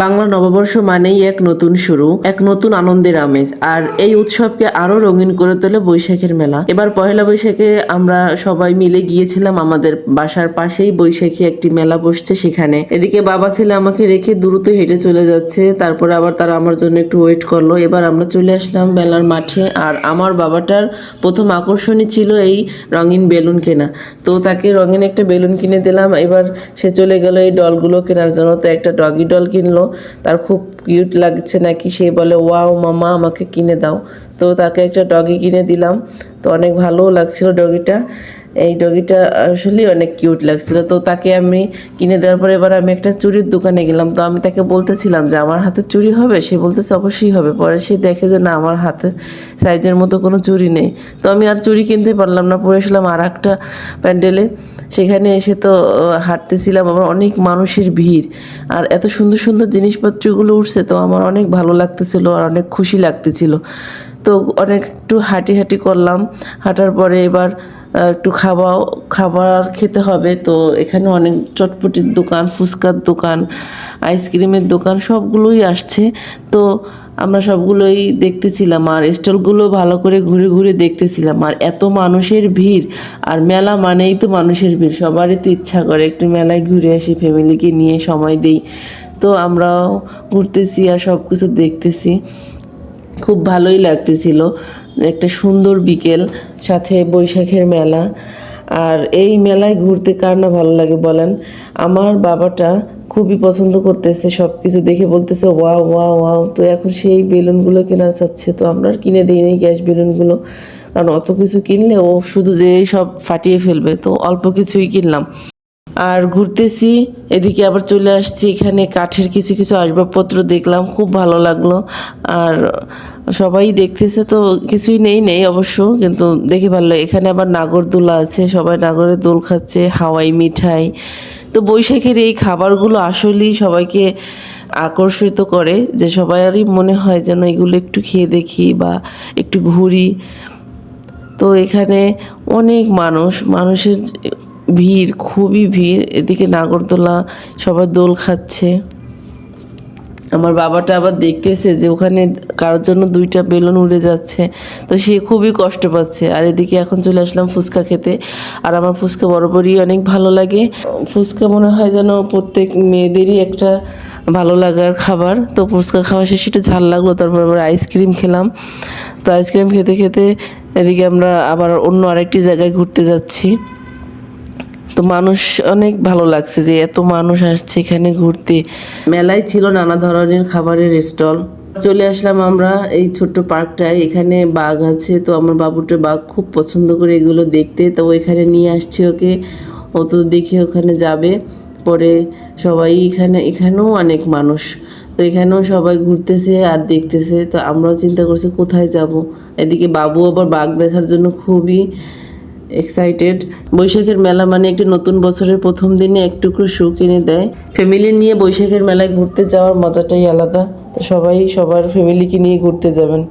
বাংলা নববর্ষ মানেই এক নতুন শুরু, এক নতুন আনন্দের আমেজ। আর এই উৎসবকে আরো রঙিন করে তোলে বৈশাখের মেলা। এবার পহেলা বৈশাখে আমরা সবাই মিলে গিয়েছিলাম, আমাদের বাসার পাশেই বৈশাখী একটি মেলা বসছে সেখানে। এদিকে বাবা ছেলে আমাকে রেখে দ্রুত হেঁটে চলে যাচ্ছে, তারপরে আবার তারা আমার জন্য একটু ওয়েট করলো। এবার আমরা চলে আসলাম মেলার মাঠে। আর আমার বাবাটার প্রথম আকর্ষণই ছিল এই রঙিন বেলুন কেনা, তো তাকে রঙিন একটা বেলুন কিনে দিলাম। এবার সে চলে গেল এই ডলগুলো কেনার জন্য। তো একটা ডগি ডল কিনলো, তার খুব কিউট লাগছে নাকি, সে বলে ওয়াও মামা আমাকে কিনে দাও। তো তাকে একটা ডগি কিনে দিলাম, তো অনেক ভালোও লাগছিল ডগিটা। এই ডগিটা আসলে অনেক কিউট লাগছিল। তো তাকে আমি কিনে দেওয়ার পরে এবার আমি একটা চুড়ির দোকানে গেলাম। তো আমি তাকে বলতেছিলাম যে আমার হাতে চুড়ি হবে, সে বলতেছে অবশ্যই হবে। পরে সে দেখে যে না, আমার হাতের সাইজের মতো কোনো চুড়ি নেই। তো আমি আর চুড়ি কিনতে পারলাম না, পরে আসলাম আর একটা প্যান্ডেলে। সেখানে এসে তো হাঁটতেছিলাম, আবার অনেক মানুষের ভিড়, আর এত সুন্দর সুন্দর জিনিসপত্রগুলো উঠছে, তো আমার অনেক ভালো লাগতেছিল আর অনেক খুশি লাগতেছিল। তো অনেক একটু হাঁটি করলাম। হাঁটার পরে এবার একটু খাবার খেতে হবে। তো এখানে অনেক চটপটির দোকান, ফুচকার দোকান, আইসক্রিমের দোকান সবগুলোই আসছে। তো আমরা সবগুলোই দেখতেছিলাম আর স্টলগুলো ভালো করে ঘুরে ঘুরে দেখতেছিলাম। আর এত মানুষের ভিড়, আর মেলা মানেই তো মানুষের ভিড়, সবারই তো ইচ্ছা করে একটু মেলায় ঘুরে আসি, ফ্যামিলিকে নিয়ে সময় দিই। তো আমরাও ঘুরতেছি আর সব কিছু দেখতেছি, খুব ভালোই লাগতেছিল। একটা সুন্দর বিকেল, সাথে বৈশাখের মেলা। আর এই মেলায় ঘুরতে কার না ভালো লাগে বলেন। আমার বাবাটা খুবই পছন্দ করতেছে, সব কিছু দেখে বলতেছে ওয়াও ওয়াও ওয়াও। তো এখন সেই বেলুনগুলো কেনার চাচ্ছে, তো আমরা কিনে দিই নেই গ্যাস বেলুনগুলো, কারণ অত কিছু কিনলে ও শুধু যে সব ফাটিয়ে ফেলবে। তো অল্প কিছুই কিনলাম আর ঘুরতেছি। এদিকে আবার চলে আসছি, এখানে কাঠের কিছু কিছু আসবাবপত্র দেখলাম, খুব ভালো লাগলো। আর সবাই দেখতেছে, তো কিছুই নেই অবশ্য, কিন্তু দেখে ভালো লাগে। এখানে আবার নাগরদোলা আছে, সবাই নাগরের দোল খাচ্ছে, হাওয়াই মিঠাই। তো বৈশাখের এই খাবারগুলো আসলেই সবাইকে আকর্ষিত করে, যে সবারই মনে হয় যেন এগুলো একটু খেয়ে দেখি বা একটু ঘুরি। তো এখানে অনেক মানুষের ভিড়, খুবই ভিড়। এদিকে নাগরদোলা, সবাই দোল খাচ্ছে। আমার বাবাটা আবার দেখতেছে যে ওখানে কারোর জন্য 2টা বেলুন উড়ে যাচ্ছে, তো সে খুবই কষ্ট পাচ্ছে। আর এদিকে এখন চলে আসলাম ফুচকা খেতে। আর আমার ফুচকা বরাবরই অনেক ভালো লাগে। ফুচকা মনে হয় যেন প্রত্যেক মেয়েদেরই একটা ভালো লাগার খাবার। তো ফুচকা খাওয়া শেষে একটু ঝাল লাগলো, তারপর আবার আইসক্রিম খেলাম। তো আইসক্রিম খেতে খেতে এদিকে আমরা আবার অন্য আরেকটি জায়গায় ঘুরতে যাচ্ছি। তো মানুষ অনেক ভালো লাগছে যে এত মানুষ আসছে এখানে ঘুরতে। মেলায় ছিল নানা ধরনের খাবারের স্টল। চলে আসলাম আমরা এই ছোট্ট পার্কটায়, এখানে বাঘ আছে। তো আমার বাবুটা বাঘ খুব পছন্দ করে এগুলো দেখতে, তো এখানে নিয়ে আসছি ওকে। ও তো দেখে ওখানে যাবে। পরে সবাই এখানেও অনেক মানুষ, তো এখানেও সবাই ঘুরতেছে আর দেখতেছে। তো আমরাও চিন্তা করছি কোথায় যাব। এদিকে বাবু আবার বাঘ দেখার জন্য খুবই এক্সাইটেড। বৈশাখের মেলা মানে একটি নতুন বছরের প্রথম দিনে একটু সুখ এনে দেয়। ফ্যামিলি নিয়ে বৈশাখের মেলায় ঘুরতে যাওয়ার মজাটাই আলাদা। তো সবাই সবার ফ্যামিলিকে নিয়ে ঘুরতে যাবেন।